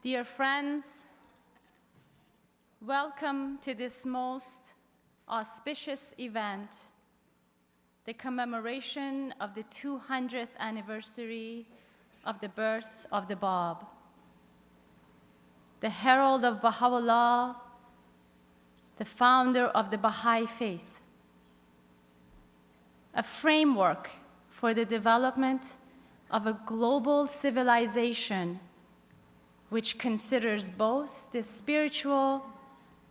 Dear friends, welcome to this most auspicious event, the commemoration of the 200th anniversary of the birth of the Bab, the herald of Baha'u'llah, the founder of the Baha'i faith, a framework for the development of a global civilization which considers both the spiritual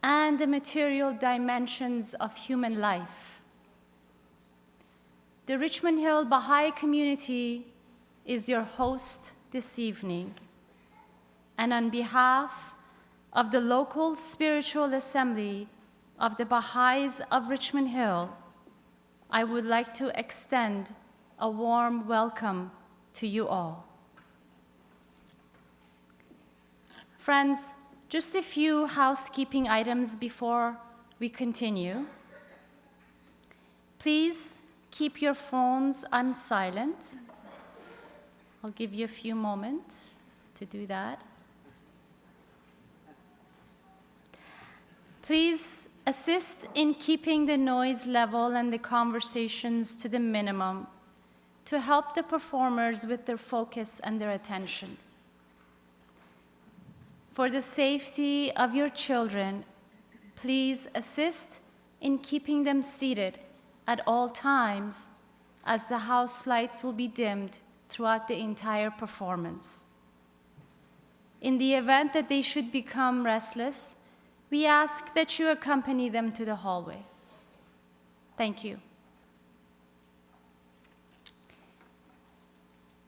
and the material dimensions of human life. The Richmond Hill Baha'i community is your host this evening, and on behalf of the local spiritual assembly of the Baha'is of Richmond Hill, I would like to extend a warm welcome to you all. Friends, just a few housekeeping items before we continue. Please keep your phones on silent. I'll give you a few moments to do that. Please assist in keeping the noise level and the conversations to the minimum to help the performers with their focus and their attention. For the safety of your children, please assist in keeping them seated at all times, as the house lights will be dimmed throughout the entire performance. In the event that they should become restless, we ask that you accompany them to the hallway. Thank you.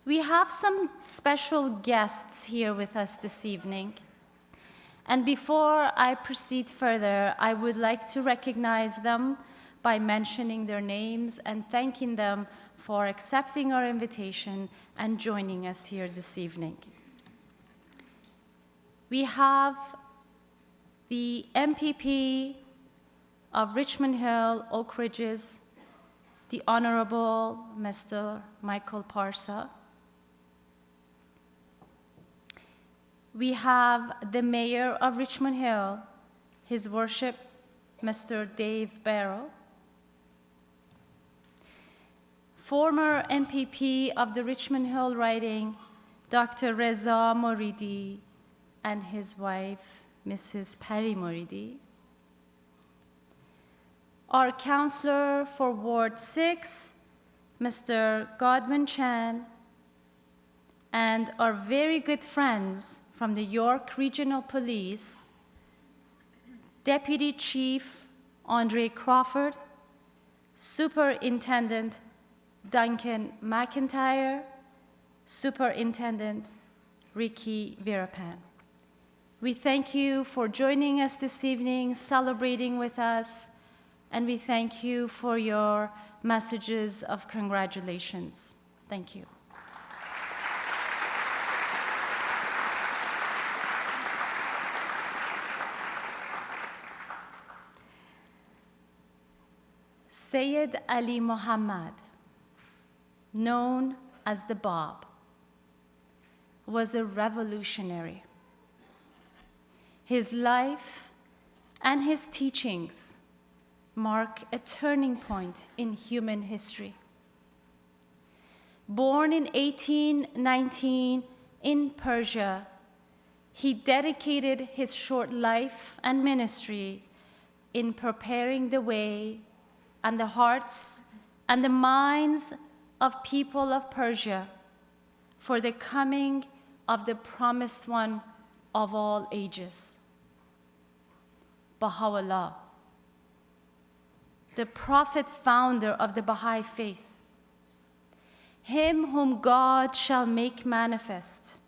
We have some special guests here with us this evening. And before I proceed further, I would like to recognize them by mentioning their names and thanking them for accepting our invitation and joining us here this evening. We have the MPP of Richmond Hill, Oak Ridges, the Honorable Mr. Michael Parsa. We have the Mayor of Richmond Hill, His Worship, Mr. Dave Barrow. Former MPP of the Richmond Hill riding, Dr. Reza Moridi, and his wife, Mrs. Pari Moridi. Our Councillor for Ward 6, Mr. Godwin Chan, and our very good friends from the York Regional Police, Deputy Chief Andre Crawford, Superintendent Duncan McIntyre, Superintendent Ricky Virapan. We thank you for joining us this evening, celebrating with us, and we thank you for your messages of congratulations. Thank you. Saeid Ali Muhammad, known as the Bab, was a revolutionary. His life and his teachings mark a turning point in human history. Born in 1819 in Persia, he dedicated his short life and ministry in preparing the way and the hearts and the minds of people of Persia for the coming of the promised one of all ages, Baha'u'llah, the prophet founder of the Baha'i faith, him whom God shall make manifest,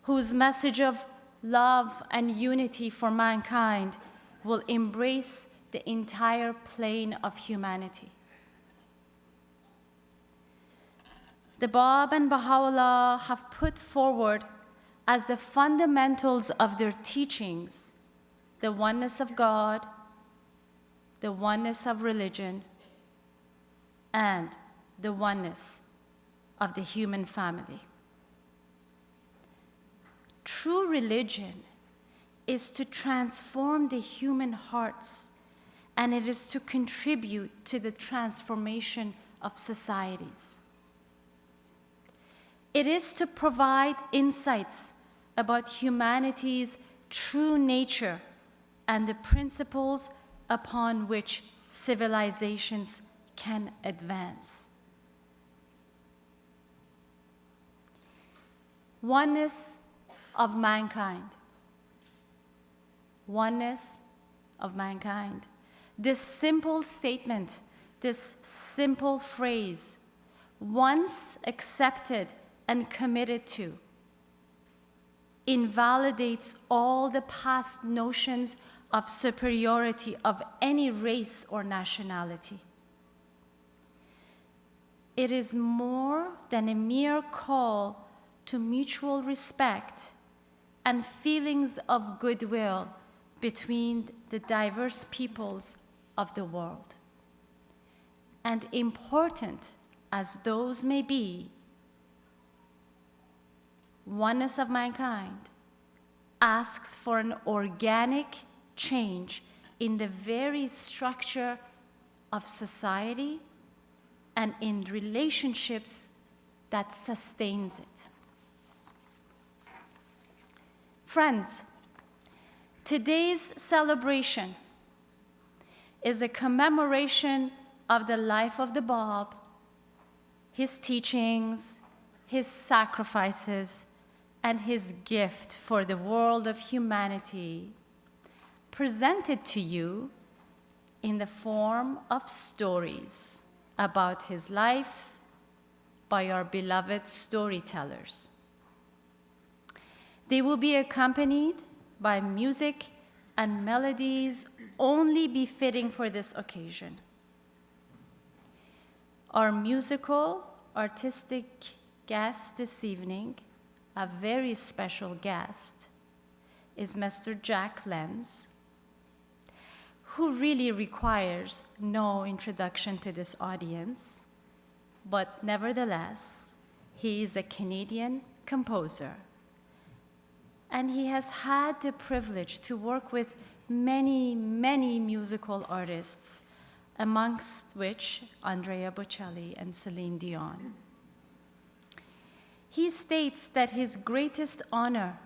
whose message of love and unity for mankind will embrace the entire plane of humanity. The Bab and Baha'u'llah have put forward as the fundamentals of their teachings the oneness of God, the oneness of religion, and the oneness of the human family. True religion is to transform the human hearts, and it is to contribute to the transformation of societies. It is to provide insights about humanity's true nature and the principles upon which civilizations can advance. Oneness of mankind. Oneness of mankind. This simple statement, this simple phrase, once accepted and committed to, invalidates all the past notions of superiority of any race or nationality. It is more than a mere call to mutual respect and feelings of goodwill between the diverse peoples of the world. And important as those may be, oneness of mankind asks for an organic change in the very structure of society and in relationships that sustains it. Friends, today's celebration is a commemoration of the life of the Bab, his teachings, his sacrifices, and his gift for the world of humanity, presented to you in the form of stories about his life by our beloved storytellers. They will be accompanied by music and melodies only befitting for this occasion. Our musical, artistic guest this evening, a very special guest, is Mr. Jack Lenz, who really requires no introduction to this audience, but nevertheless, he is a Canadian composer. And he has had the privilege to work with many, many musical artists, amongst which Andrea Bocelli and Celine Dion. He states that his greatest honor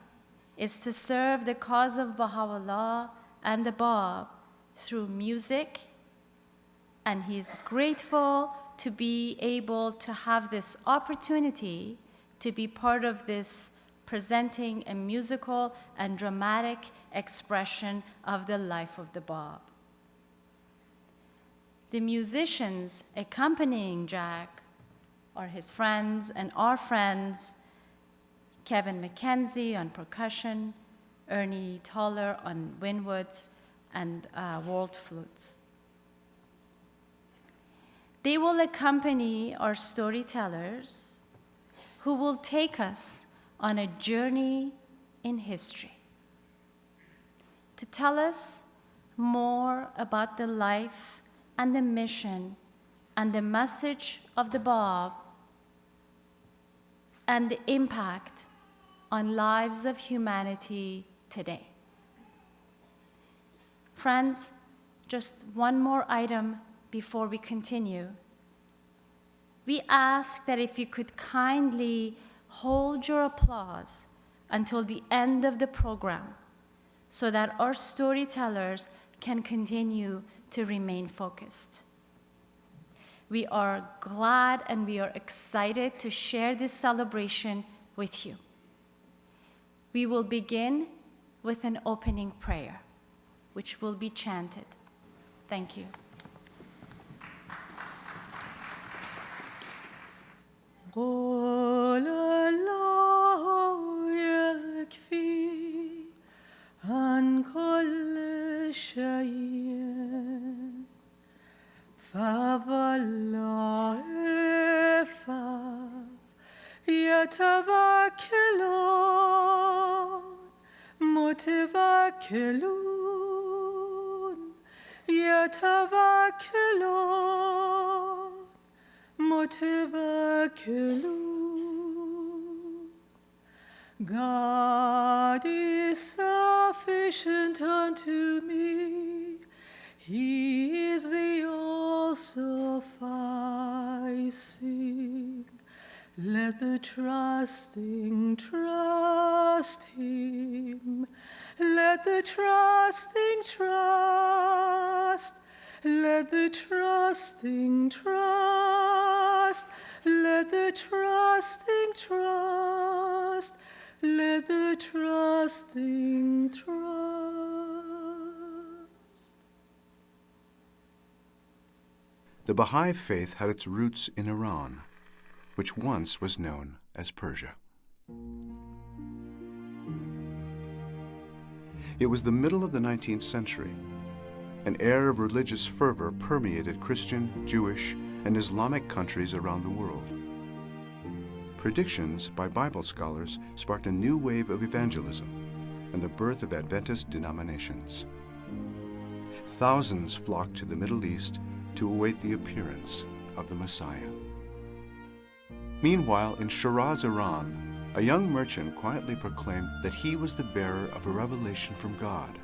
is to serve the cause of Baha'u'llah and the Bab through music, and he's grateful to be able to have this opportunity to be part of this presenting a musical and dramatic expression of the life of the Bab. The musicians accompanying Jack are his friends and our friends, Kevan McKenzie on percussion, Ernie Tollar on windwoods and world flutes. They will accompany our storytellers who will take us on a journey in history to tell us more about the life and the mission and the message of the Bab and the impact on lives of humanity today. Friends, just one more item before we continue. We ask that if you could kindly hold your applause until the end of the program so that our storytellers can continue to remain focused. We are glad and we are excited to share this celebration with you. We will begin with an opening prayer, which will be chanted. Thank you. قل الله يكفي عن كل شيء فوالله يتوكلون متوكلون يتوكلون متوكلون God is sufficient unto me. He is the all-sufficing. Let the trusting trust him. Let the trusting trust. Let the trusting trust. Let the trusting trust. Let the trusting trust. The Baha'i faith had its roots in Iran, which once was known as Persia. It was the middle of the 19th century. An air of religious fervor permeated Christian, Jewish, and Islamic countries around the world. Predictions by Bible scholars sparked a new wave of evangelism and the birth of Adventist denominations. Thousands flocked to the Middle East to await the appearance of the Messiah. Meanwhile, in Shiraz, Iran, a young merchant quietly proclaimed that he was the bearer of a revelation from God,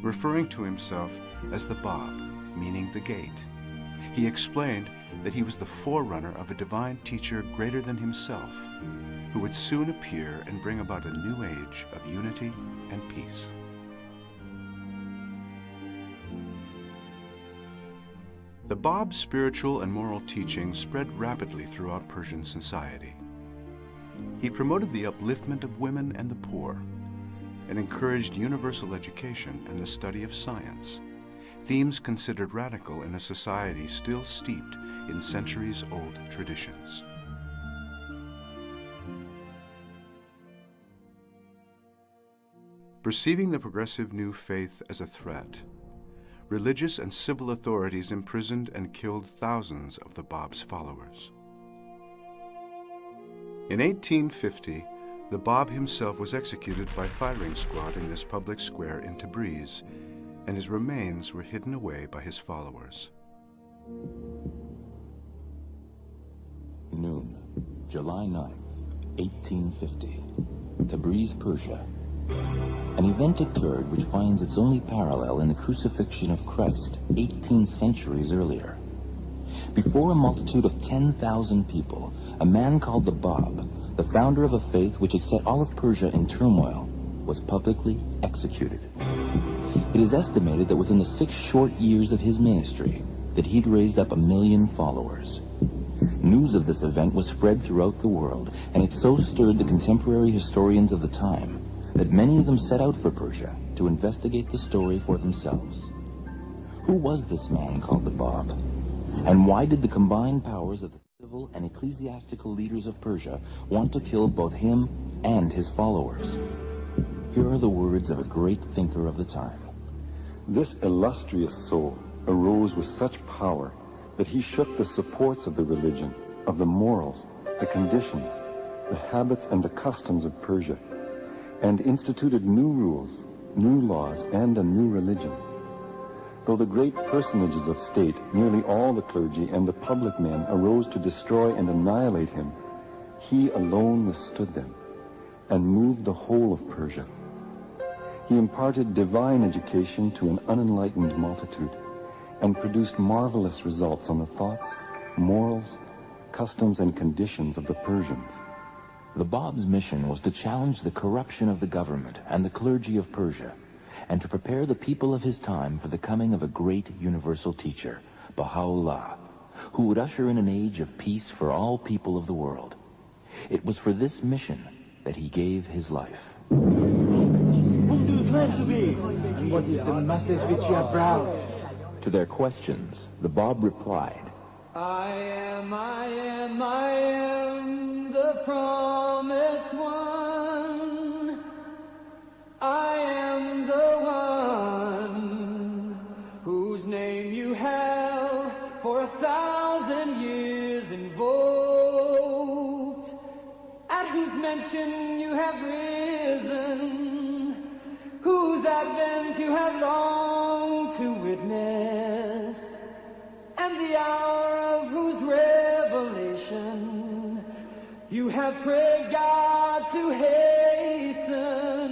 referring to himself as the Bab, meaning the gate. He explained that he was the forerunner of a divine teacher greater than himself, who would soon appear and bring about a new age of unity and peace. The Bab's spiritual and moral teachings spread rapidly throughout Persian society. He promoted the upliftment of women and the poor, and encouraged universal education and the study of science, themes considered radical in a society still steeped in centuries-old traditions. Perceiving the progressive new faith as a threat, religious and civil authorities imprisoned and killed thousands of the Bab's followers. In 1850, the Bab himself was executed by firing squad in this public square in Tabriz, and his remains were hidden away by his followers. Noon, July 9th, 1850, Tabriz, Persia. An event occurred which finds its only parallel in the crucifixion of Christ 18 centuries earlier. Before a multitude of 10,000 people, a man called the Bab, the founder of a faith which had set all of Persia in turmoil, was publicly executed. It is estimated that within the 6 short years of his ministry, that he'd raised up 1 million followers. News of this event was spread throughout the world, and it so stirred the contemporary historians of the time that many of them set out for Persia to investigate the story for themselves. Who was this man called the Bab? And why did the combined powers of the civil and ecclesiastical leaders of Persia want to kill both him and his followers? Here are the words of a great thinker of the time. This illustrious soul arose with such power that he shook the supports of the religion, of the morals, the conditions, the habits and the customs of Persia, and instituted new rules, new laws, and a new religion. Though the great personages of state, nearly all the clergy and the public men, arose to destroy and annihilate him, he alone withstood them and moved the whole of Persia. He imparted divine education to an unenlightened multitude and produced marvelous results on the thoughts, morals, customs, and conditions of the Persians. The Bab's mission was to challenge the corruption of the government and the clergy of Persia, and to prepare the people of his time for the coming of a great universal teacher, Baha'u'llah, who would usher in an age of peace for all people of the world. It was for this mission that he gave his life. Whom do you claim to be? And what is the message which you have brought? To their questions, the Bab replied, I am the promised one. I am the one whose name you have for 1,000 years invoked, at whose mention you have risen, whose advent you have longed to witness, and the hour of whose revelation you have prayed God to to hasten.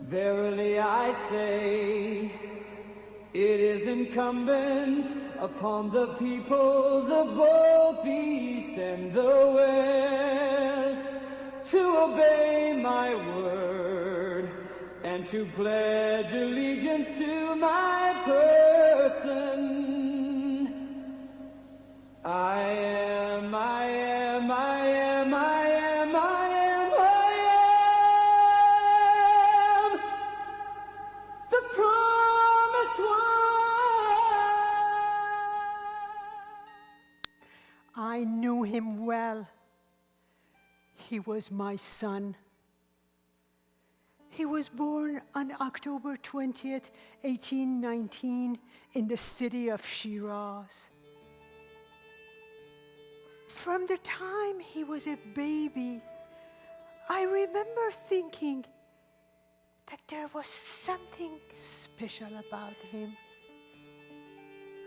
Verily I say, it is incumbent upon the peoples of both the East and the West to obey my word and to pledge allegiance to my person. I am, I am, I am, I am, I am, I am the promised one. I knew him well. He was my son. He was born on October 20th, 1819, in the city of Shiraz. From the time he was a baby, I remember thinking that there was something special about him.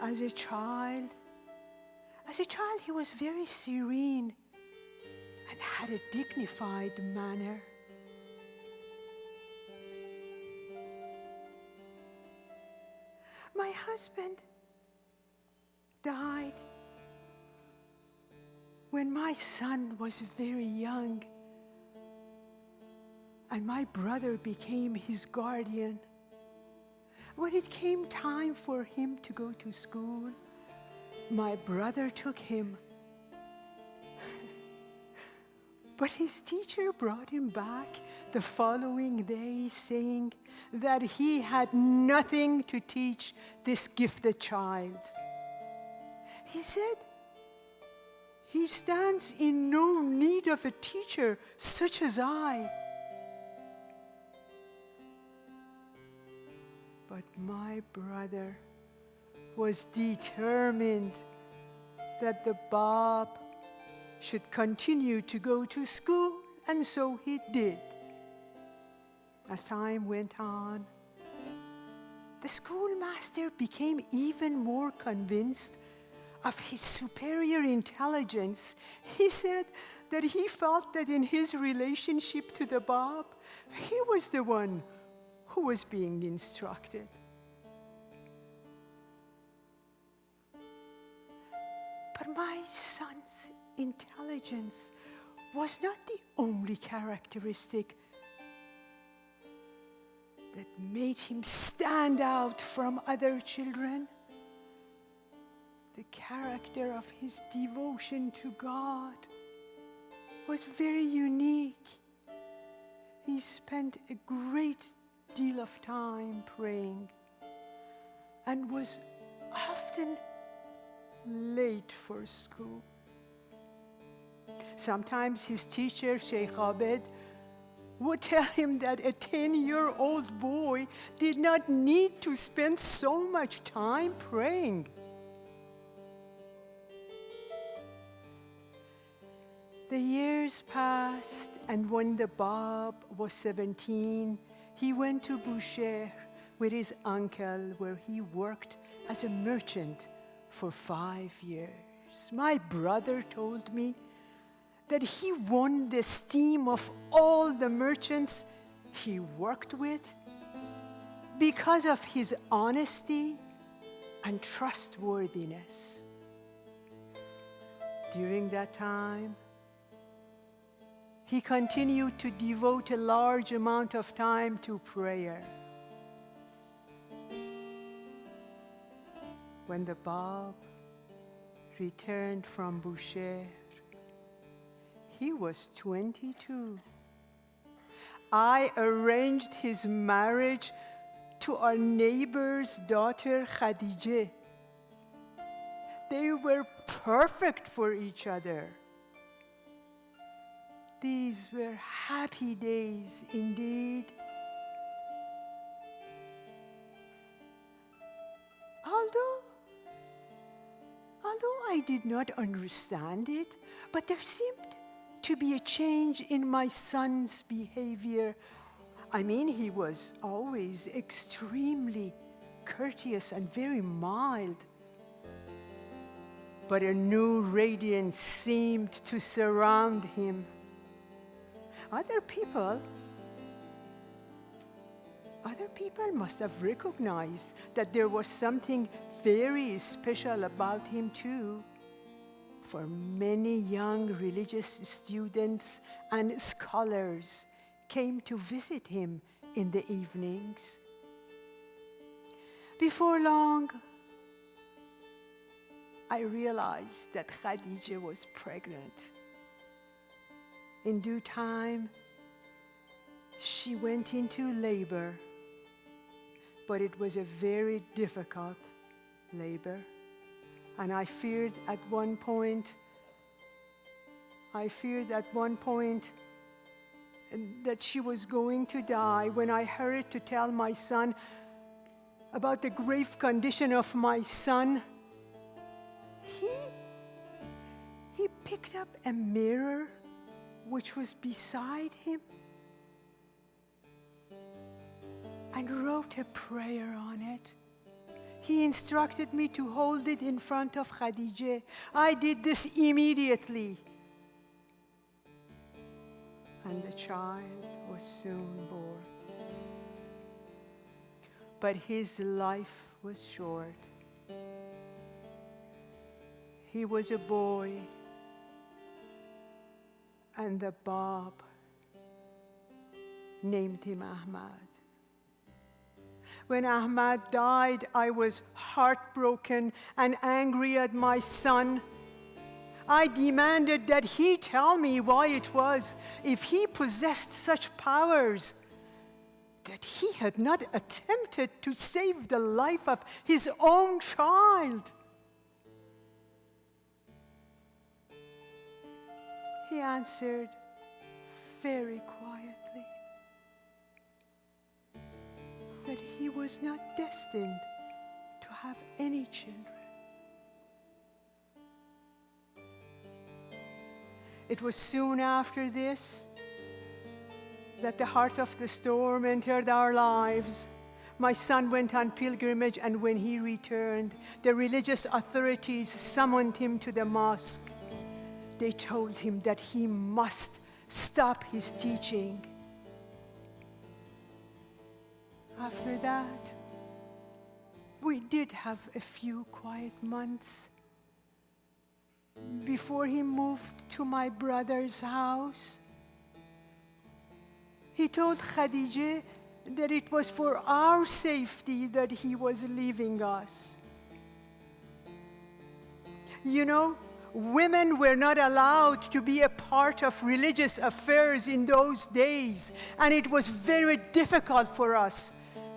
As a child, he was very serene and had a dignified manner. My husband died when my son was very young, and my brother became his guardian. When it came time for him to go to school, my brother took him. But his teacher brought him back the following day, saying that he had nothing to teach this gifted child. He said, "He stands in no need of a teacher such as I." But my brother was determined that the Bab should continue to go to school, and so he did. As time went on, the schoolmaster became even more convinced of his superior intelligence. He said that he felt that in his relationship to the Bab, he was the one who was being instructed. But my son's intelligence was not the only characteristic that made him stand out from other children. The character of his devotion to God was very unique. He spent a great deal of time praying and was often late for school. Sometimes his teacher, Sheikh Abed, would tell him that a 10-year-old boy did not need to spend so much time praying. The years passed, and when the Bab was 17, he went to Bushehr with his uncle, where he worked as a merchant for 5 years. My brother told me that he won the esteem of all the merchants he worked with because of his honesty and trustworthiness. During that time, he continued to devote a large amount of time to prayer. When the Bab returned from Bushehr, he was 22. I arranged his marriage to our neighbor's daughter, Khadijah. They were perfect for each other. These were happy days indeed. Although I did not understand it, but there seemed to be a change in my son's behavior. I mean, he was always extremely courteous and very mild. But a new radiance seemed to surround him. Other people must have recognized that there was something very special about him too. For many young religious students and scholars came to visit him in the evenings. Before long, I realized that Khadija was pregnant. In due time, she went into labor, but it was a very difficult labor. And I feared at one point that she was going to die when I hurried to tell my son about the grave condition of my son. He picked up a mirror which was beside him and wrote a prayer on it. He instructed me to hold it in front of Khadija. I did this immediately. And the child was soon born. But his life was short. He was a boy, and the Bab named him Ahmad. When Ahmad died, I was heartbroken and angry at my son. I demanded that he tell me why it was, if he possessed such powers, that he had not attempted to save the life of his own child. He answered very quietly that he was not destined to have any children. It was soon after this that the heart of the storm entered our lives. My son went on pilgrimage, and when he returned, the religious authorities summoned him to the mosque. They told him that he must stop his teaching. After that, we did have a few quiet months before he moved to my brother's house. He told Khadija that it was for our safety that he was leaving us. You know, women were not allowed to be a part of religious affairs in those days, and it was very difficult for us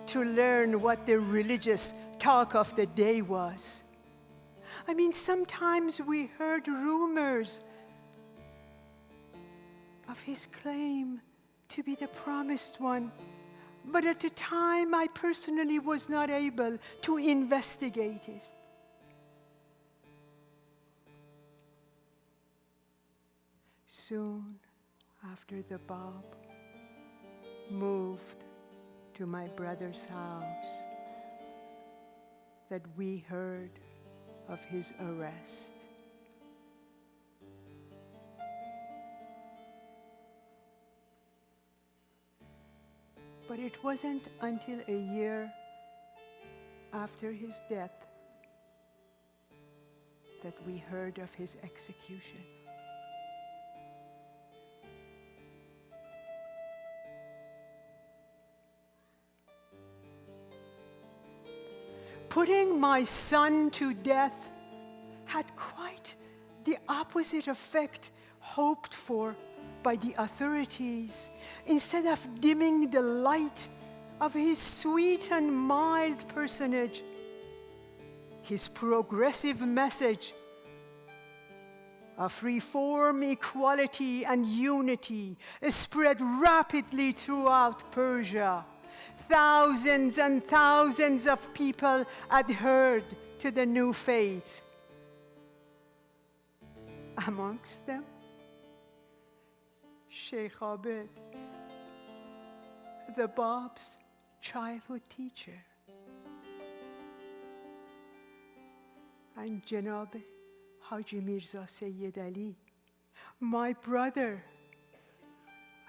to learn what the religious talk of the day was. I mean, sometimes we heard rumors of his claim to be the promised one, but at the time I personally was not able to investigate it. Soon after the Bab moved to my brother's house, that we heard of his arrest. But it wasn't until a year after his death that we heard of his execution. Putting my son to death had quite the opposite effect hoped for by the authorities. Instead of dimming the light of his sweet and mild personage, his progressive message of reform, equality, and unity spread rapidly throughout Persia. Thousands and thousands of people adhered to the new faith. Amongst them, Sheikh Abed, the Bab's childhood teacher, and Janab Haji Mirza Sayyid Ali, my brother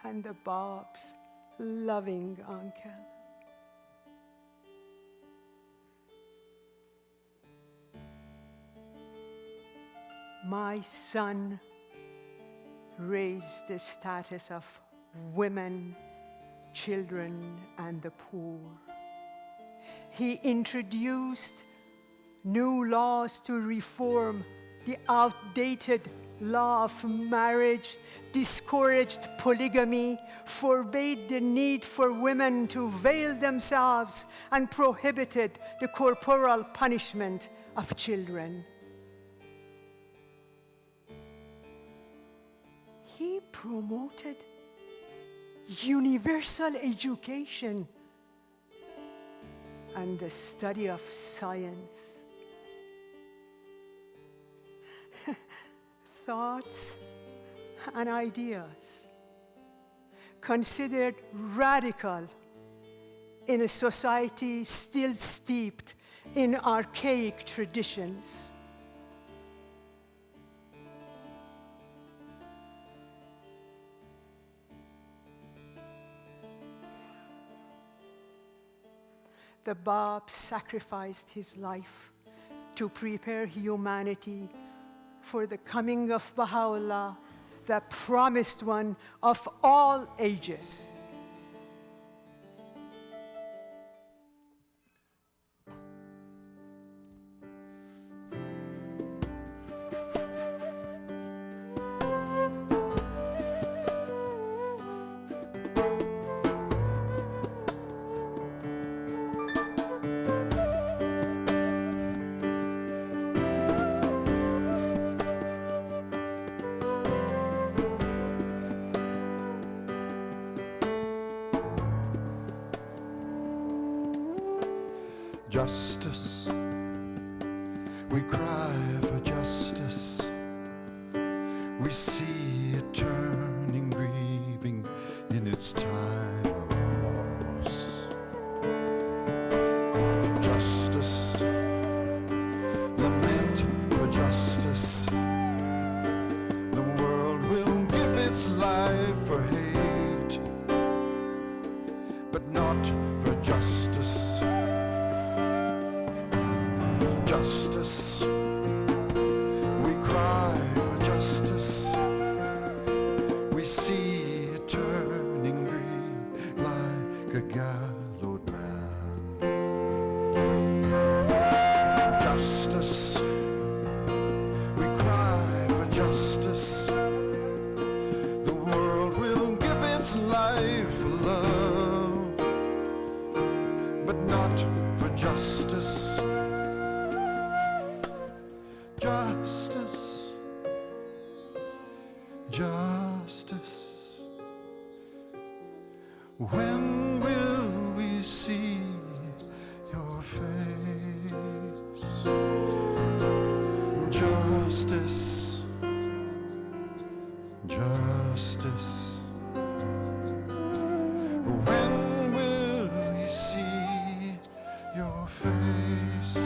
and the Bab's loving uncle. My son raised the status of women, children, and the poor. He introduced new laws to reform the outdated law of marriage, discouraged polygamy, forbade the need for women to veil themselves, and prohibited the corporal punishment of children. He promoted universal education and the study of science. Thoughts and ideas considered radical in a society still steeped in archaic traditions. The Bab sacrificed his life to prepare humanity for the coming of Baha'u'llah, the promised one of all ages. Justice, we cry for justice. We see it turning, grieving in its time of loss. Justice, lament for justice. The world will give its life for hate, but not for justice. Justice, we cry for justice. We see it turning, grief like a gallowed man. Justice, we cry for justice. The world will give its life for love, but not for justice. Justice, justice. When will we see your face? Justice, justice. When will we see your face?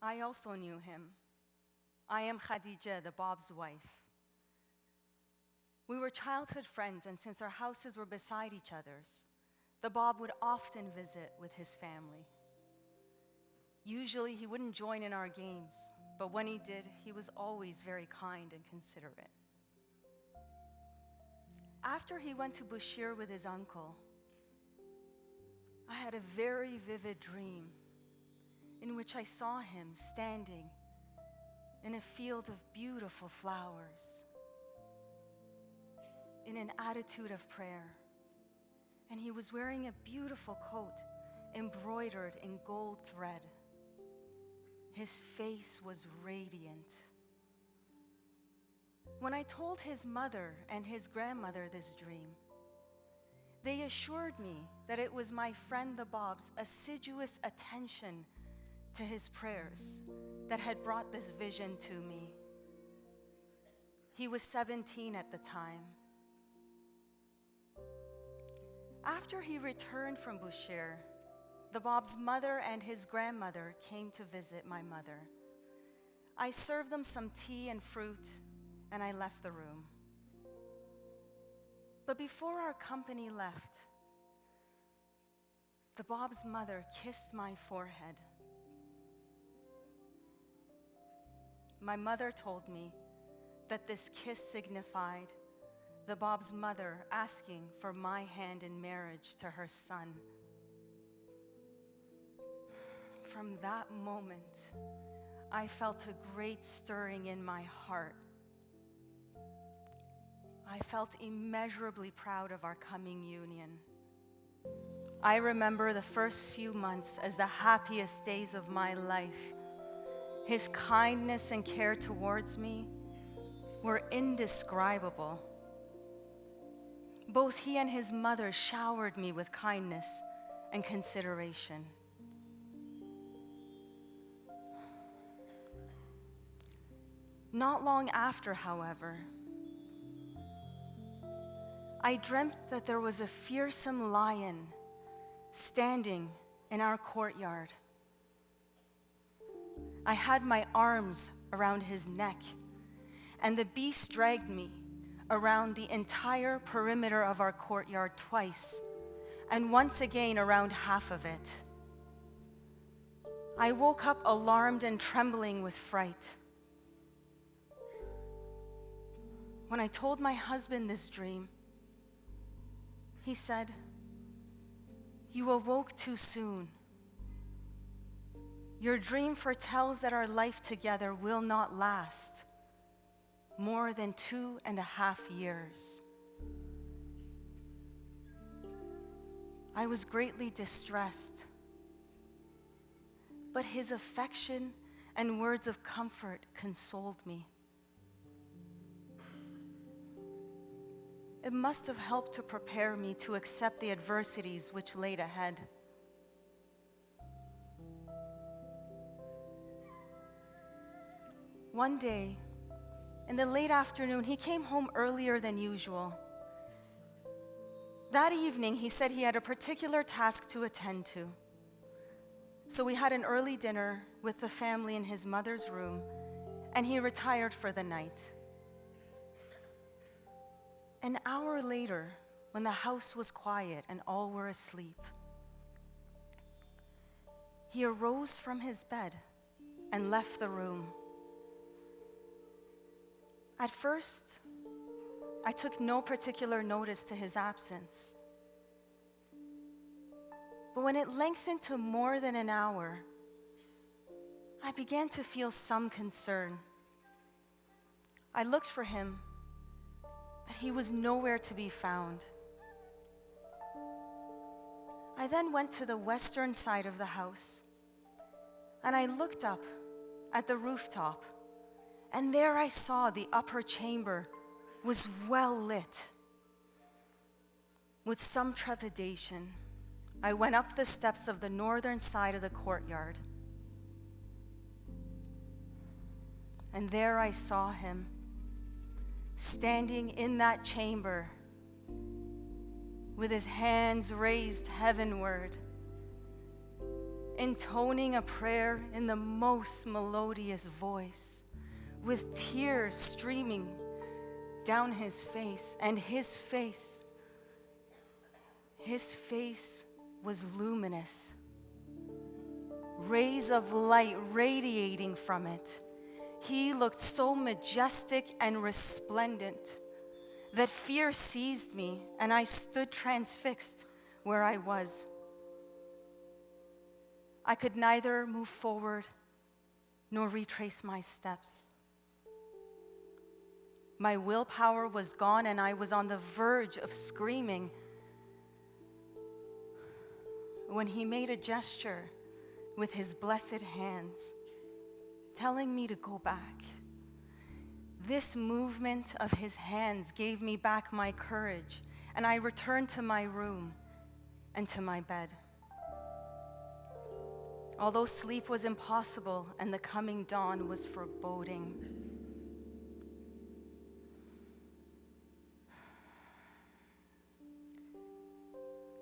I also knew him. I am Khadija, the Bab's wife. We were childhood friends, and since our houses were beside each other's, the Bab would often visit with his family. Usually he wouldn't join in our games, but when he did, he was always very kind and considerate. After he went to Bushir with his uncle, I had a very vivid dream in which I saw him standing in a field of beautiful flowers. in an attitude of prayer, and he was wearing a beautiful coat embroidered in gold thread. His face was radiant. When I told his mother and his grandmother this dream, they assured me that it was my friend the Bab's assiduous attention to his prayers that had brought this vision to me. He was 17 at the time. After he returned from Bushehr, the Bab's mother and his grandmother came to visit my mother. I served them some tea and fruit, and I left the room. But before our company left, the Bab's mother kissed my forehead. My mother told me that this kiss signified the Bab's mother asking for my hand in marriage to her son. From that moment, I felt a great stirring in my heart. I felt immeasurably proud of our coming union. I remember the first few months as the happiest days of my life. His kindness and care towards me were indescribable. Both he and his mother showered me with kindness and consideration. Not long after, however, I dreamt that there was a fearsome lion standing in our courtyard. I had my arms around his neck, and the beast dragged me around the entire perimeter of our courtyard twice, and once again around half of it. I woke up alarmed and trembling with fright. When I told my husband this dream, he said, "You awoke too soon. Your dream foretells that our life together will not last more than 2.5 years." I was greatly distressed, but his affection and words of comfort consoled me. It must have helped to prepare me to accept the adversities which laid ahead. One day, in the late afternoon, he came home earlier than usual. That evening, he said he had a particular task to attend to. So we had an early dinner with the family in his mother's room, and he retired for the night. An hour later, when the house was quiet and all were asleep, he arose from his bed and left the room. At first, I took no particular notice to his absence. But when it lengthened to more than an hour, I began to feel some concern. I looked for him, but he was nowhere to be found. I then went to the western side of the house, and I looked up at the rooftop, and there I saw the upper chamber was well lit. With some trepidation, I went up the steps of the northern side of the courtyard, and there I saw him, standing in that chamber with his hands raised heavenward, intoning a prayer in the most melodious voice, with tears streaming down his face, and his face was luminous, rays of light radiating from it. He looked so majestic and resplendent that fear seized me, and I stood transfixed where I was. I could neither move forward nor retrace my steps. My willpower was gone and I was on the verge of screaming when he made a gesture with his blessed hands, telling me to go back. This movement of his hands gave me back my courage, and I returned to my room and to my bed. Although sleep was impossible and the coming dawn was foreboding,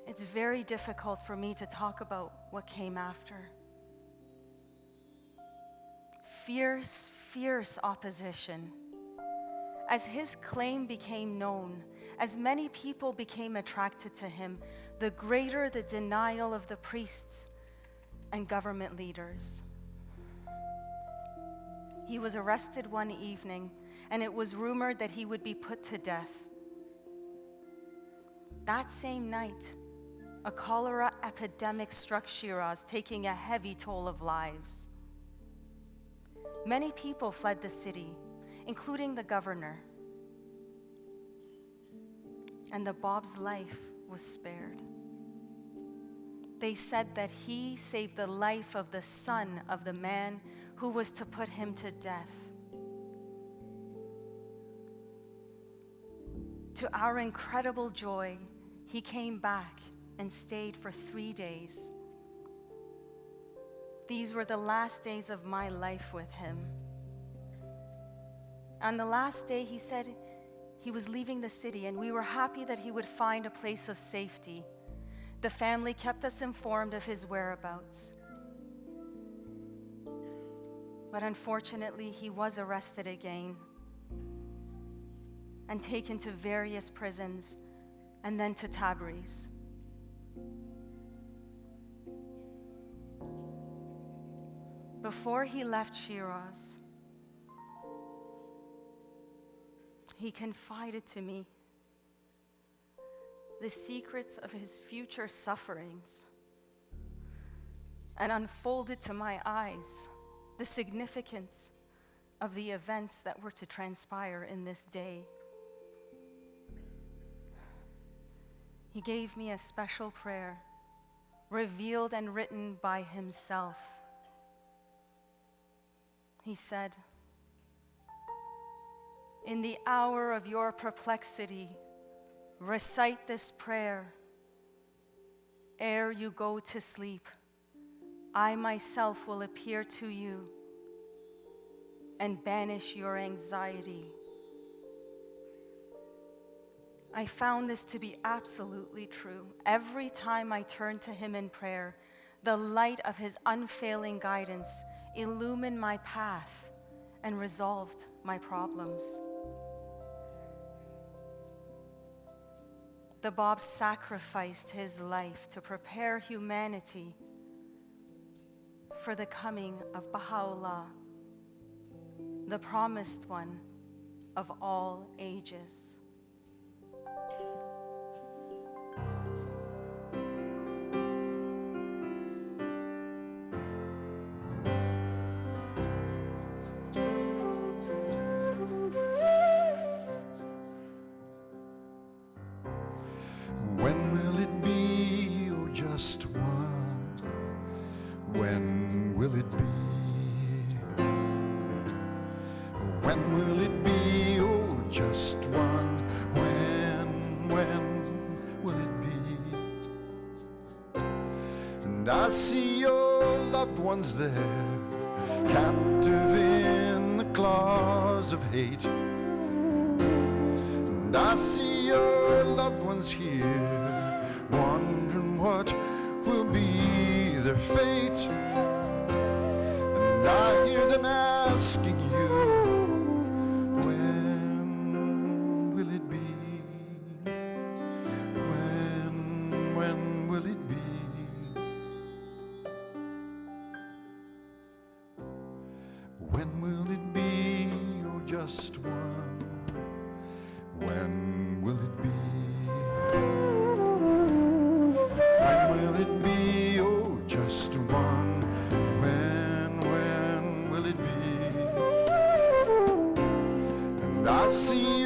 it's very difficult for me to talk about what came after. Fierce, fierce opposition. As his claim became known, as many people became attracted to him, the greater the denial of the priests and government leaders. He was arrested one evening, and it was rumored that he would be put to death. That same night, a cholera epidemic struck Shiraz, taking a heavy toll of lives. Many people fled the city, including the governor, and the Bab's life was spared. They said that he saved the life of the son of the man who was to put him to death. To our incredible joy, he came back and stayed for 3 days. These were the last days of my life with him. On the last day, he said he was leaving the city, and we were happy that he would find a place of safety. The family kept us informed of his whereabouts. But unfortunately, he was arrested again and taken to various prisons and then to Tabriz. Before he left Shiraz, he confided to me the secrets of his future sufferings and unfolded to my eyes the significance of the events that were to transpire in this day. He gave me a special prayer, revealed and written by himself. He said, "In the hour of your perplexity, recite this prayer. Ere you go to sleep, I myself will appear to you and banish your anxiety." I found this to be absolutely true. Every time I turned to him in prayer, the light of his unfailing guidance illumined my path and resolved my problems. The Bab sacrificed his life to prepare humanity for the coming of Baha'u'llah, the promised one of all ages. When will it be, oh just one? When will it be? When will it be, oh just one? When will it be? And I see your loved ones there, captive in the claws of hate. And I see your loved ones here, wondering what will be their fate. And I hear them asking you, when will it be? When will it be? When will it be, oh just one? When will it be? When will it be, oh just one? When will it be? And I see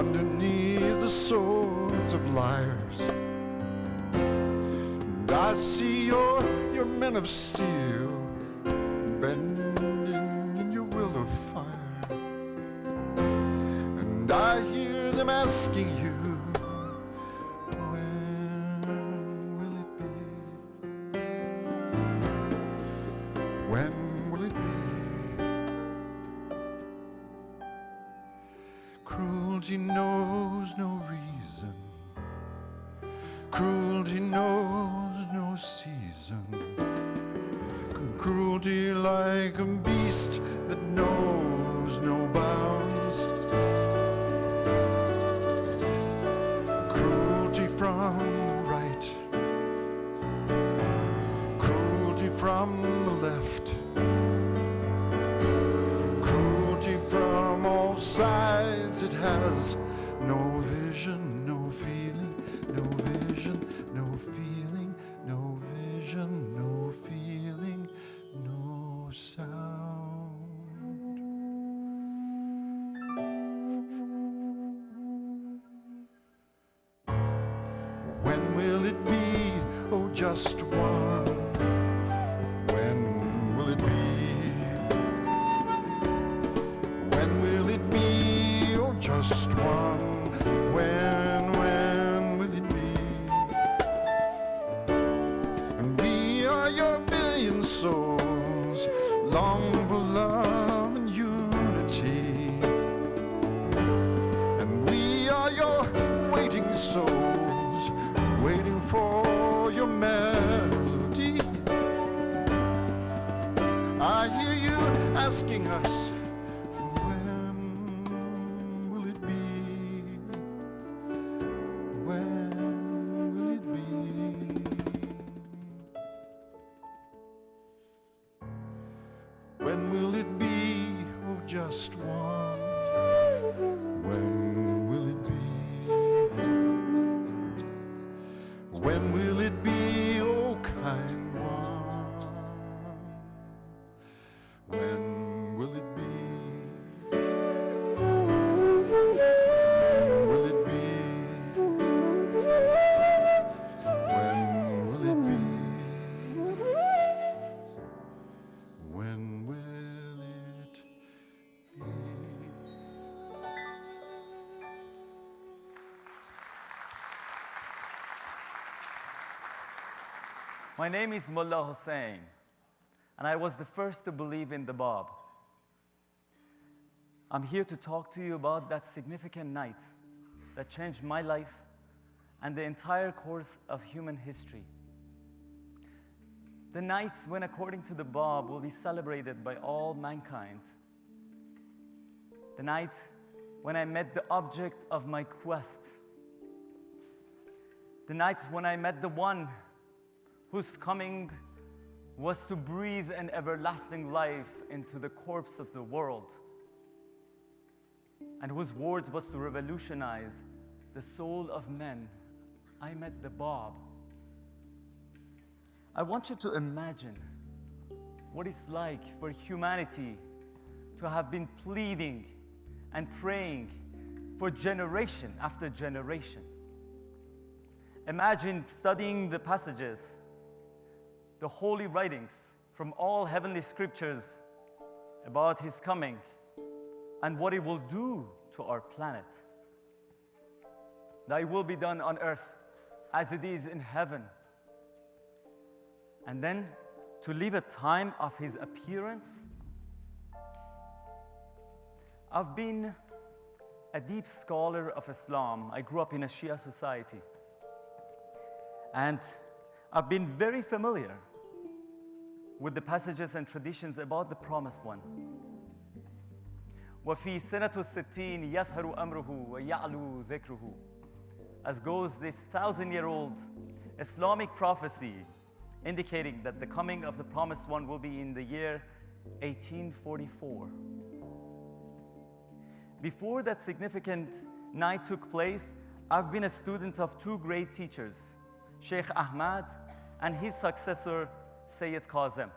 underneath the swords of liars. And I see your men of steel bending in your will of fire. And I hear them asking you, when will it be? When will it be? Cruelty knows no reason. Cruelty knows no season. Cruelty like a beast that knows no bounds. Cruelty from the right. Cruelty from the left. Cruelty from all sides. It has no vision, no feeling, no vision, no feeling, no vision, no feeling, no sound. When will it be? Oh, just one. When will it be? When will it be? Oh, just one. When will it be? And we are your billion souls, long for love and unity. And we are your waiting souls, waiting for your melody. I hear you asking us, when will it be? When will it be? When will it be? Oh, just one. When will it be? When will it be, oh kind one? When will it be? When will it be? When will it be? When will it be? My name is Mullah Hussein, and I was the first to believe in the Bab. I'm here to talk to you about that significant night that changed my life and the entire course of human history. The nights when, according to the Bab, will be celebrated by all mankind. The night when I met the object of my quest. The night when I met the one whose coming was to breathe an everlasting life into the corpse of the world, and whose words was to revolutionize the soul of men. I met the Bab. I want you to imagine what it's like for humanity to have been pleading and praying for generation after generation. Imagine studying the passages, the holy writings from all heavenly scriptures about his coming and what it will do to our planet. Thy will be done on earth as it is in heaven. And then to live a time of his appearance. I've been a deep scholar of Islam. I grew up in a Shia society. And I've been very familiar with the passages and traditions about the Promised One. وَفِي سَنَةُ السِّتِّينِ يَظْهَرُ أَمْرُهُ وَيَعْلُو ذِكْرُهُ. As goes this 1,000-year-old Islamic prophecy indicating that the coming of the Promised One will be in the year 1844. Before that significant night took place, I've been a student of two great teachers, Sheikh Ahmad and his successor, Sayyid Kazem.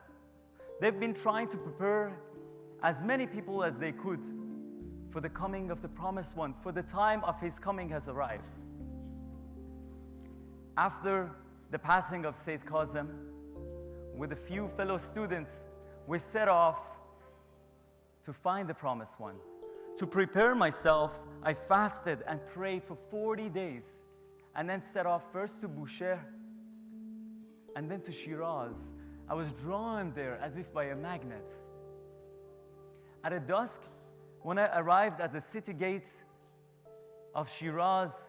They've been trying to prepare as many people as they could for the coming of the promised one, for the time of his coming has arrived. After the passing of Sayyid Kazem, with a few fellow students, we set off to find the promised one. To prepare myself, I fasted and prayed for 40 days, and then set off first to Bushehr and then to Shiraz. I was drawn there as if by a magnet. At a dusk, when I arrived at the city gates of Shiraz,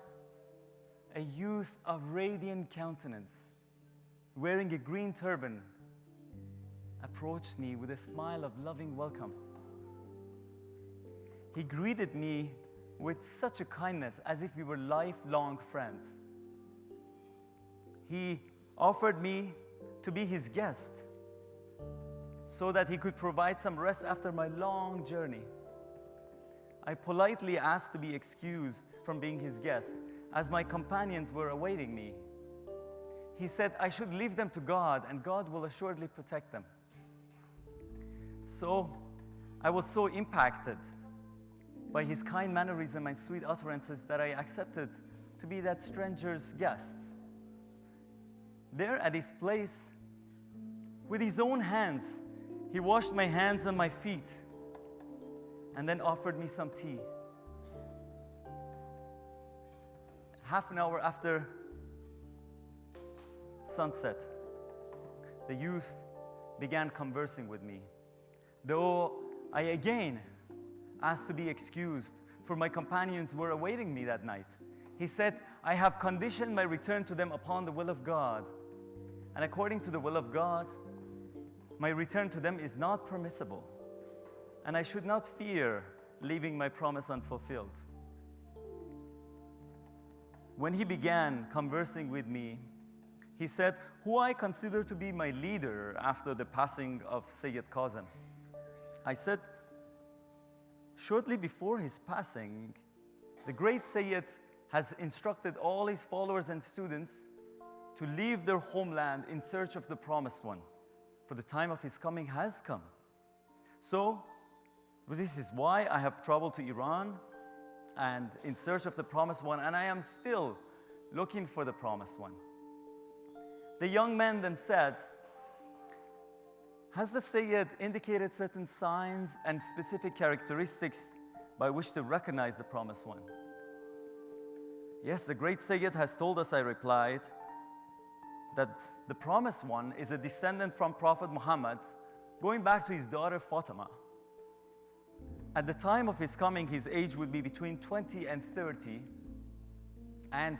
a youth of radiant countenance, wearing a green turban, approached me with a smile of loving welcome. He greeted me with such a kindness as if we were lifelong friends. He offered me to be his guest so that he could provide some rest after my long journey. I politely asked to be excused from being his guest as my companions were awaiting me. He said I should leave them to God and God will assuredly protect them. So I was so impacted by his kind mannerism and sweet utterances that I accepted to be that stranger's guest. There at his place, with his own hands, he washed my hands and my feet and then offered me some tea. Half an hour after sunset, the youth began conversing with me. Though I again asked to be excused, for my companions were awaiting me that night. He said, I have conditioned my return to them upon the will of God. And according to the will of God, my return to them is not permissible. And I should not fear leaving my promise unfulfilled. When he began conversing with me, he said, who I consider to be my leader after the passing of Sayyid Kazem. I said, shortly before his passing, the great Sayyid has instructed all his followers and students to leave their homeland in search of the promised one, for the time of his coming has come. So, this is why I have traveled to Iran and in search of the promised one, and I am still looking for the promised one. The young man then said, has the Sayyid indicated certain signs and specific characteristics by which to recognize the promised one? Yes, the great Sayyid has told us, I replied, that the promised one is a descendant from Prophet Muhammad, going back to his daughter Fatima. At the time of his coming, his age would be between 20 and 30, and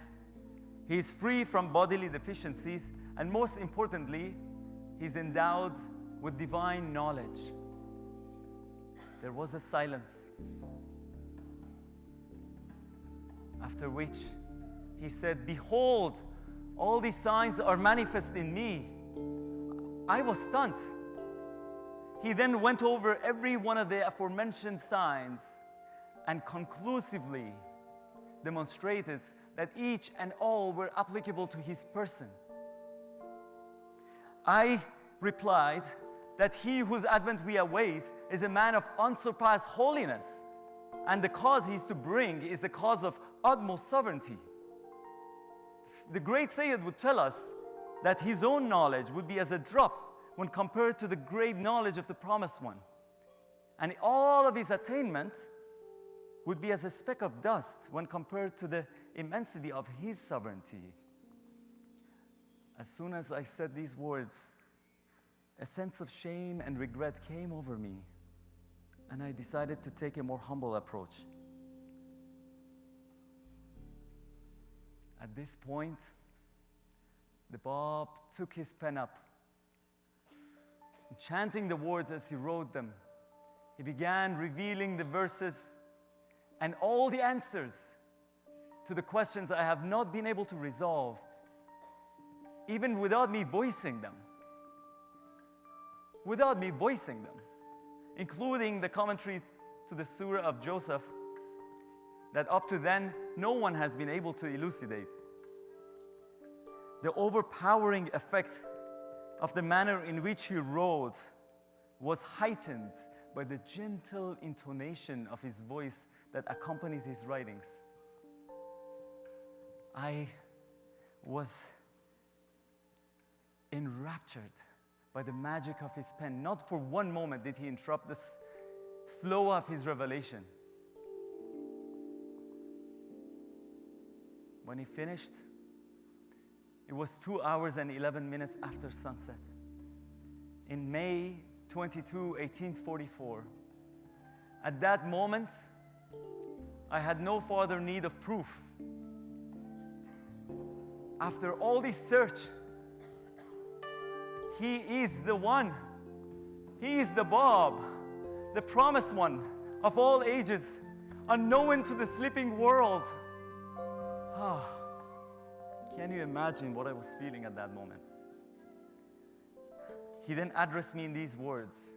he is free from bodily deficiencies, and most importantly, he's endowed with divine knowledge. There was a silence, after which he said, behold, all these signs are manifest in me. I was stunned. He then went over every one of the aforementioned signs and conclusively demonstrated that each and all were applicable to his person. I replied that he whose advent we await is a man of unsurpassed holiness, and the cause he is to bring is the cause of utmost sovereignty. The great Sayyid would tell us that his own knowledge would be as a drop when compared to the great knowledge of the promised one. And all of his attainment would be as a speck of dust when compared to the immensity of his sovereignty. As soon as I said these words, a sense of shame and regret came over me, and I decided to take a more humble approach. At this point, the Bab took his pen up. Chanting the words as he wrote them, he began revealing the verses and all the answers to the questions I have not been able to resolve, even without me voicing them. Without me voicing them, including the commentary to the Surah of Joseph that up to then no one has been able to elucidate. The overpowering effect of the manner in which he wrote was heightened by the gentle intonation of his voice that accompanied his writings. I was enraptured by the magic of his pen. Not for one moment did he interrupt the flow of his revelation. When he finished, it was 2 hours and 11 minutes after sunset. In May 22, 1844. At that moment, I had no further need of proof. After all this search, he is the one. He is the Bab, the promised one of all ages, unknown to the sleeping world. Can you imagine what I was feeling at that moment? He then addressed me in these words: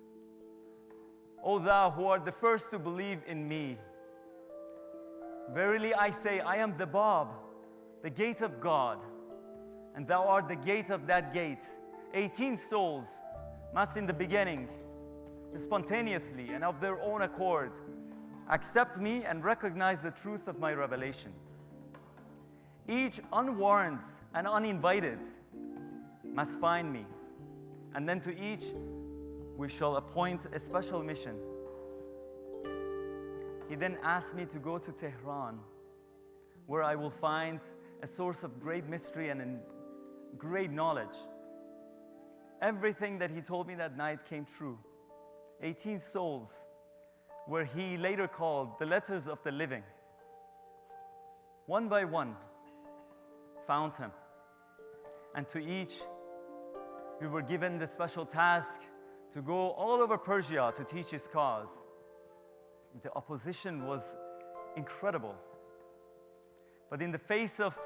O thou who art the first to believe in me, verily I say, I am the Bab, the gate of God, and thou art the gate of that gate. 18 souls must in the beginning, spontaneously and of their own accord, accept me and recognize the truth of my revelation. Each unwarned and uninvited must find me, and then to each we shall appoint a special mission. He then asked me to go to Tehran, where I will find a source of great mystery and great knowledge. Everything that he told me that night came true. 18 souls, where he later called the letters of the living. One by one, found him. And to each, we were given the special task to go all over Persia to teach his cause. The opposition was incredible. But in the face of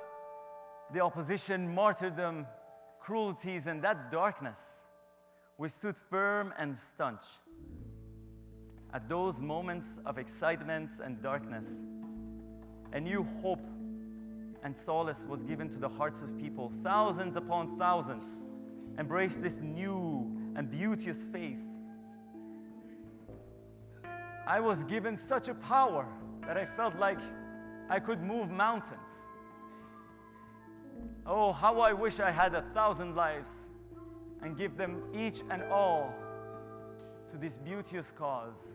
the opposition, martyrdom, cruelties, and that darkness, we stood firm and staunch. At those moments of excitement and darkness, a new hope and solace was given to the hearts of people. Thousands upon thousands embraced this new and beauteous faith. I was given such a power that I felt like I could move mountains. Oh, how I wish I had 1,000 lives and give them each and all to this beauteous cause.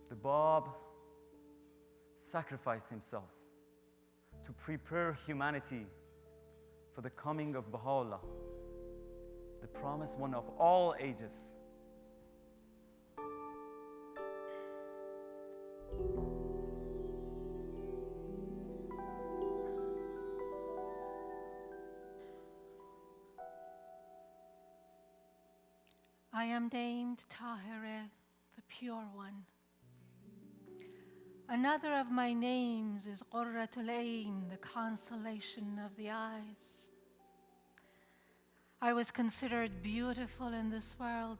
The Bab sacrificed himself to prepare humanity for the coming of Baha'u'llah, the promised one of all ages. I am named Tahireh, the Pure One. Another of my names is Qurratul Ayn, the consolation of the eyes. I was considered beautiful in this world,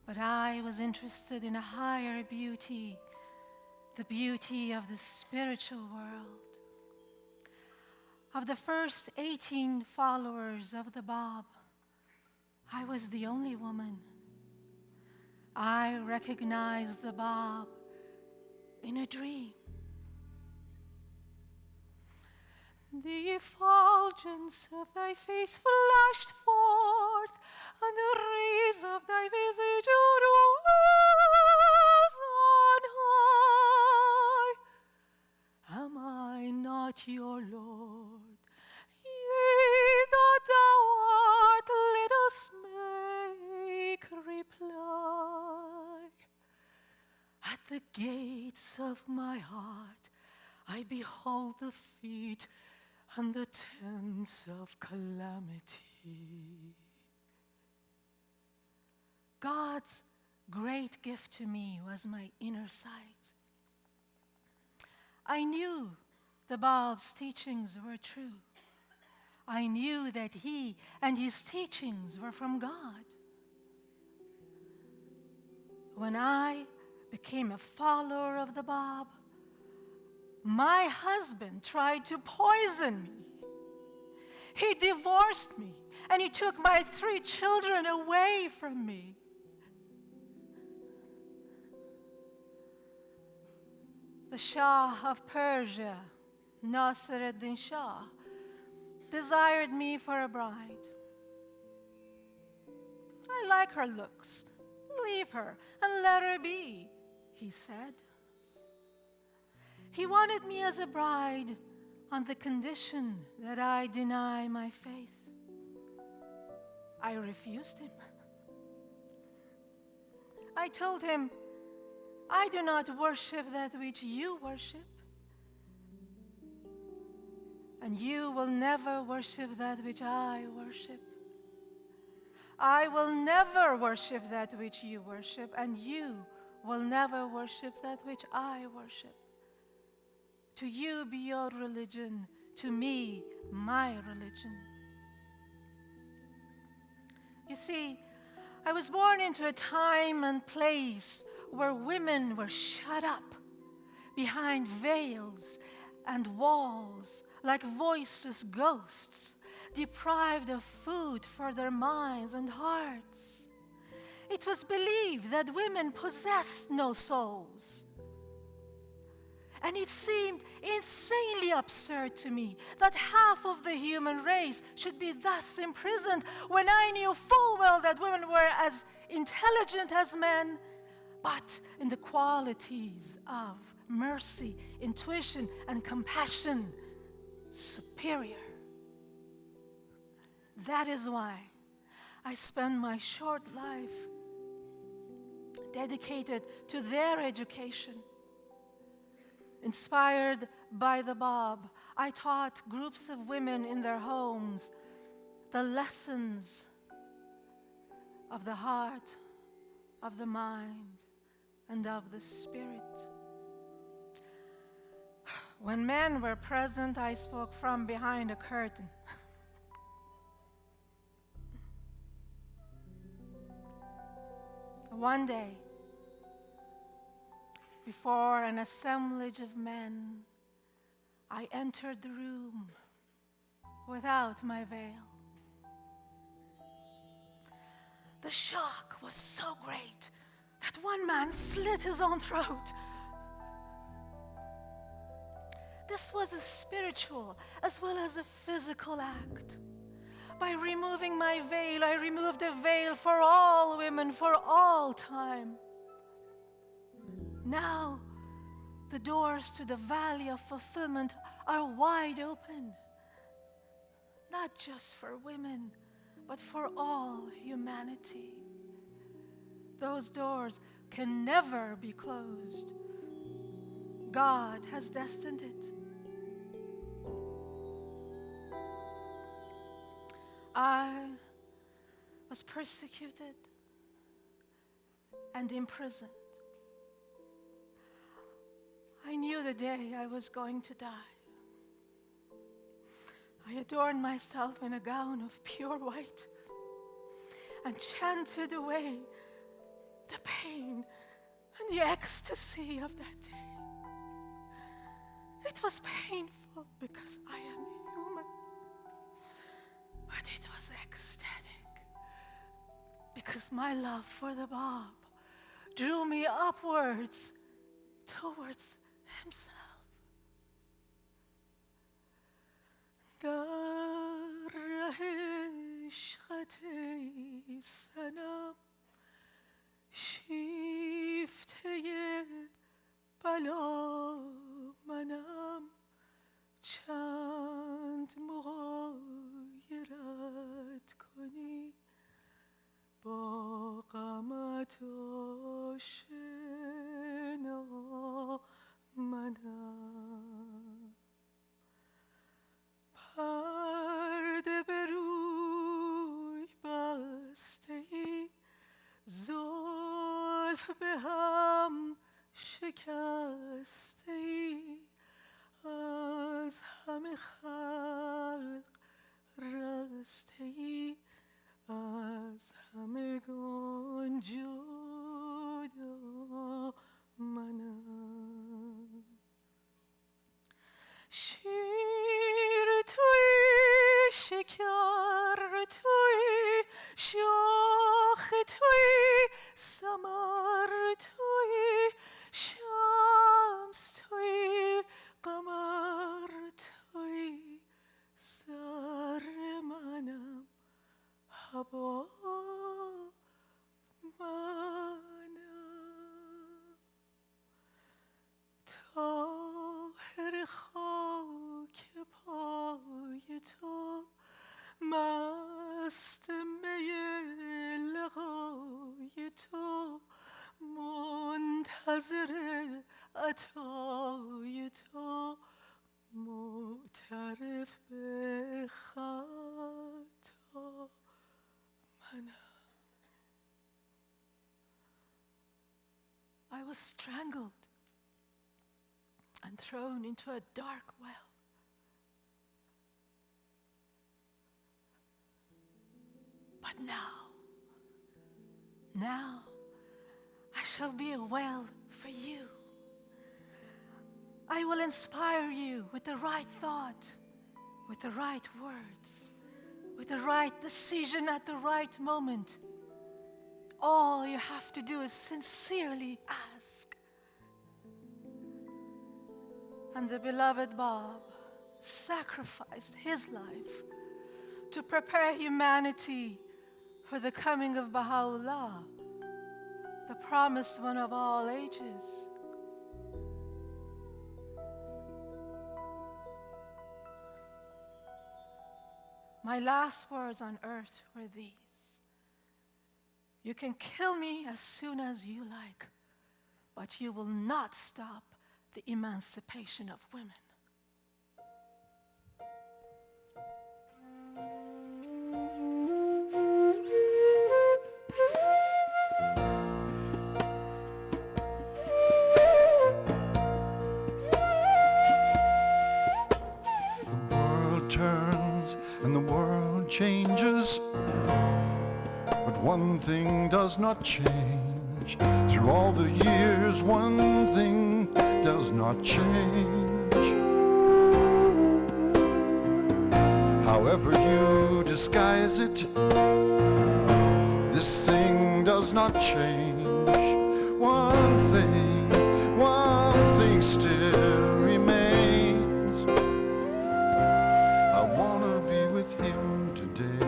but I was interested in a higher beauty, the beauty of the spiritual world. Of the first 18 followers of the Bab, I was the only woman. I recognized the Bab in a dream. The effulgence of thy face flashed forth, and the rays of thy visage rose on high. Am I not your Lord? Yea, that thou art, let us make reply. At the gates of my heart, I behold the feet and the tents of calamity. God's great gift to me was my inner sight. I knew the Bab's teachings were true. I knew that he and his teachings were from God. When I became a follower of the Bab, my husband tried to poison me. He divorced me, and he took my 3 children away from me. The Shah of Persia, Nasir ad-Din Shah, desired me for a bride. I like her looks. Leave her and let her be, he said. He wanted me as a bride on the condition that I deny my faith. I refused him. I told him, I do not worship that which you worship, and you will never worship that which I worship. I will never worship that which you worship, and you will never worship that which I worship. To you be your religion, to me my religion. You see, I was born into a time and place where women were shut up behind veils and walls like voiceless ghosts, deprived of food for their minds and hearts. It was believed that women possessed no souls. And it seemed insanely absurd to me that half of the human race should be thus imprisoned when I knew full well that women were as intelligent as men, but in the qualities of mercy, intuition, and compassion, superior. That is why I spend my short life dedicated to their education. Inspired by the Bab, I taught groups of women in their homes the lessons of the heart, of the mind, and of the spirit. When men were present, I spoke from behind a curtain. One day, before an assemblage of men, I entered the room without my veil. The shock was so great that one man slit his own throat. This was a spiritual as well as a physical act. By removing my veil, I removed a veil for all women for all time. Now, the doors to the valley of fulfillment are wide open, not just for women, but for all humanity. Those doors can never be closed. God has destined it. I was persecuted and imprisoned. I knew the day I was going to die. I adorned myself in a gown of pure white and chanted away the pain and the ecstasy of that day. It was painful because I am human, but it was ecstatic because my love for the Bab drew me upwards towards himself. در ره عشقت ای صنم شیفته بلا منم چند مغایرت کنی با غمت آشنا منم پرده به روی بسته ای زلف به هم شکسته ای از همه خلق رسته ای از همگان جدا منم شیر توی شکر توی شاخ توی ثمر توی شمس دست می لقای تو منتظر عطای تو معترف به خطا منم. I was strangled and thrown into a dark well. But now I shall be a well for you. I will inspire you with the right thought, with the right words, with the right decision at the right moment. All you have to do is sincerely ask. And the beloved Bab sacrificed his life to prepare humanity for the coming of Baha'u'llah, the promised one of all ages. My last words on earth were these: you can kill me as soon as you like, but you will not stop the emancipation of women. The world turns and the world changes, but one thing does not change. Through all the years, one thing does not change. However you disguise it, this thing does not change. One thing still remains. I wanna be with him today.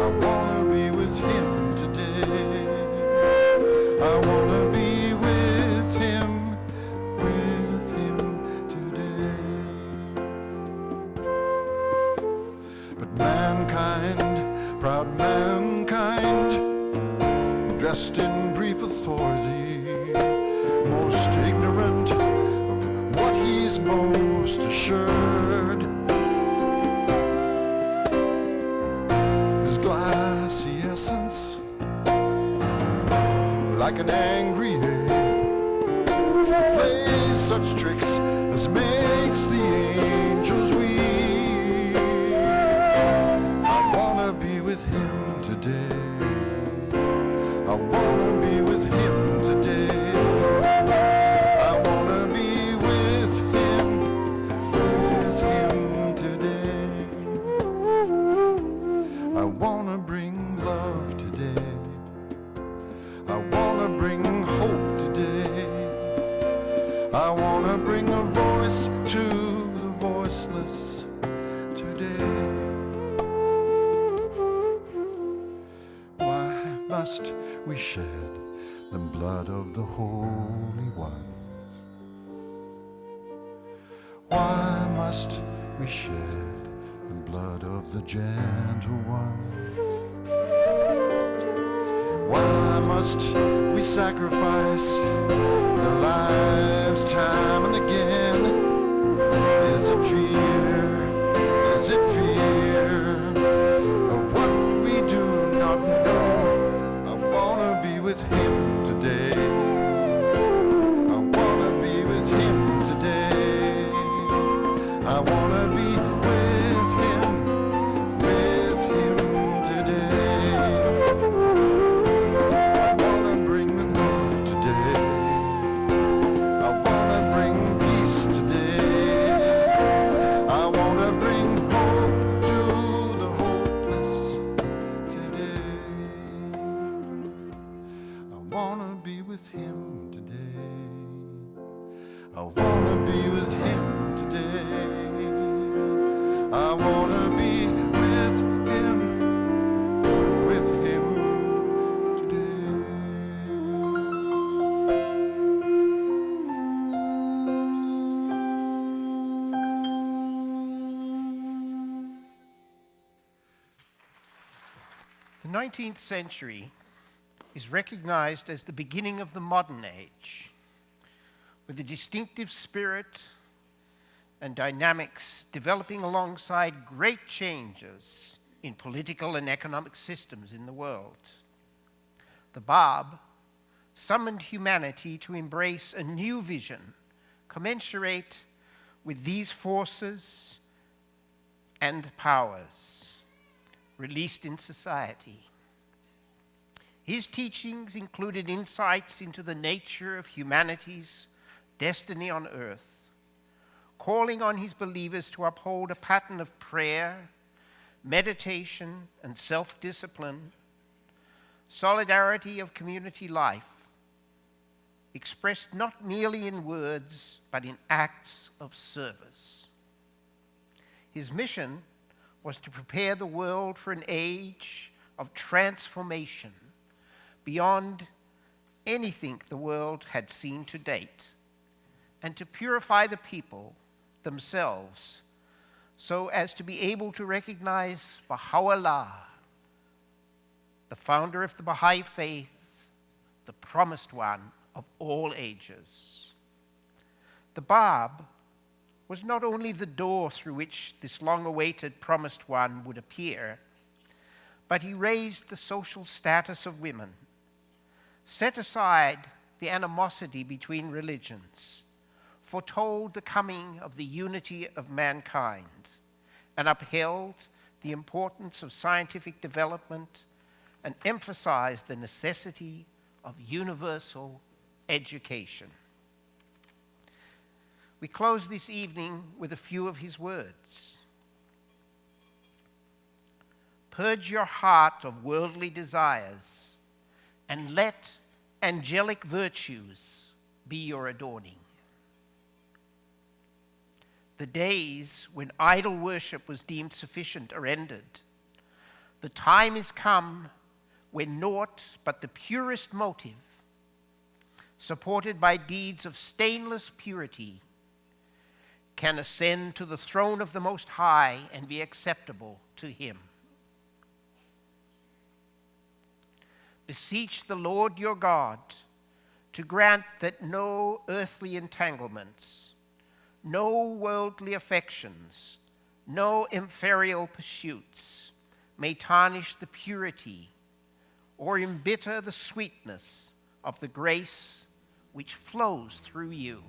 I wanna be with him today. I wanna be with him today. But mankind, proud mankind, dressed in brief authority, most ignorant of what he's most assured. His glassy essence, like an angry ape, plays such tricks as makes the angels weep. I wanna be with him today. I wanna be with him today. I wanna be with him today. I wanna bring love today. I wanna bring hope today. I wanna bring a voice to the voiceless today. Why must we shed the blood of the holy ones? Why must we shed the blood of the gentle ones? Why must we sacrifice their lives time and again? Is it fear? Is it fear of what we do not know? I wanna be with him today. I wanna be with him today. I wanna be with him today. I wanna bring love today. I wanna bring peace today. I wanna bring hope to the hopeless today. I wanna be with him today. I wanna be with him today. I wanna be with him today. 19th century is recognized as the beginning of the modern age, with a distinctive spirit and dynamics developing alongside great changes in political and economic systems in the world. The Bab summoned humanity to embrace a new vision commensurate with these forces and powers released in society. His teachings included insights into the nature of humanity's destiny on earth, calling on his believers to uphold a pattern of prayer, meditation, and self-discipline, solidarity of community life, expressed not merely in words, but in acts of service. His mission was to prepare the world for an age of transformation beyond anything the world had seen to date, and to purify the people themselves so as to be able to recognize Baha'u'llah, the founder of the Baha'i faith, the promised one of all ages. The Bab was not only the door through which this long-awaited promised one would appear, but he raised the social status of women, set aside the animosity between religions, foretold the coming of the unity of mankind, and upheld the importance of scientific development and emphasized the necessity of universal education. We close this evening with a few of his words. Purge your heart of worldly desires, and let angelic virtues be your adorning. The days when idol worship was deemed sufficient are ended. The time is come when naught but the purest motive, supported by deeds of stainless purity, can ascend to the throne of the Most High and be acceptable to him. Beseech the Lord your God to grant that no earthly entanglements, no worldly affections, no inferior pursuits may tarnish the purity or embitter the sweetness of the grace which flows through you.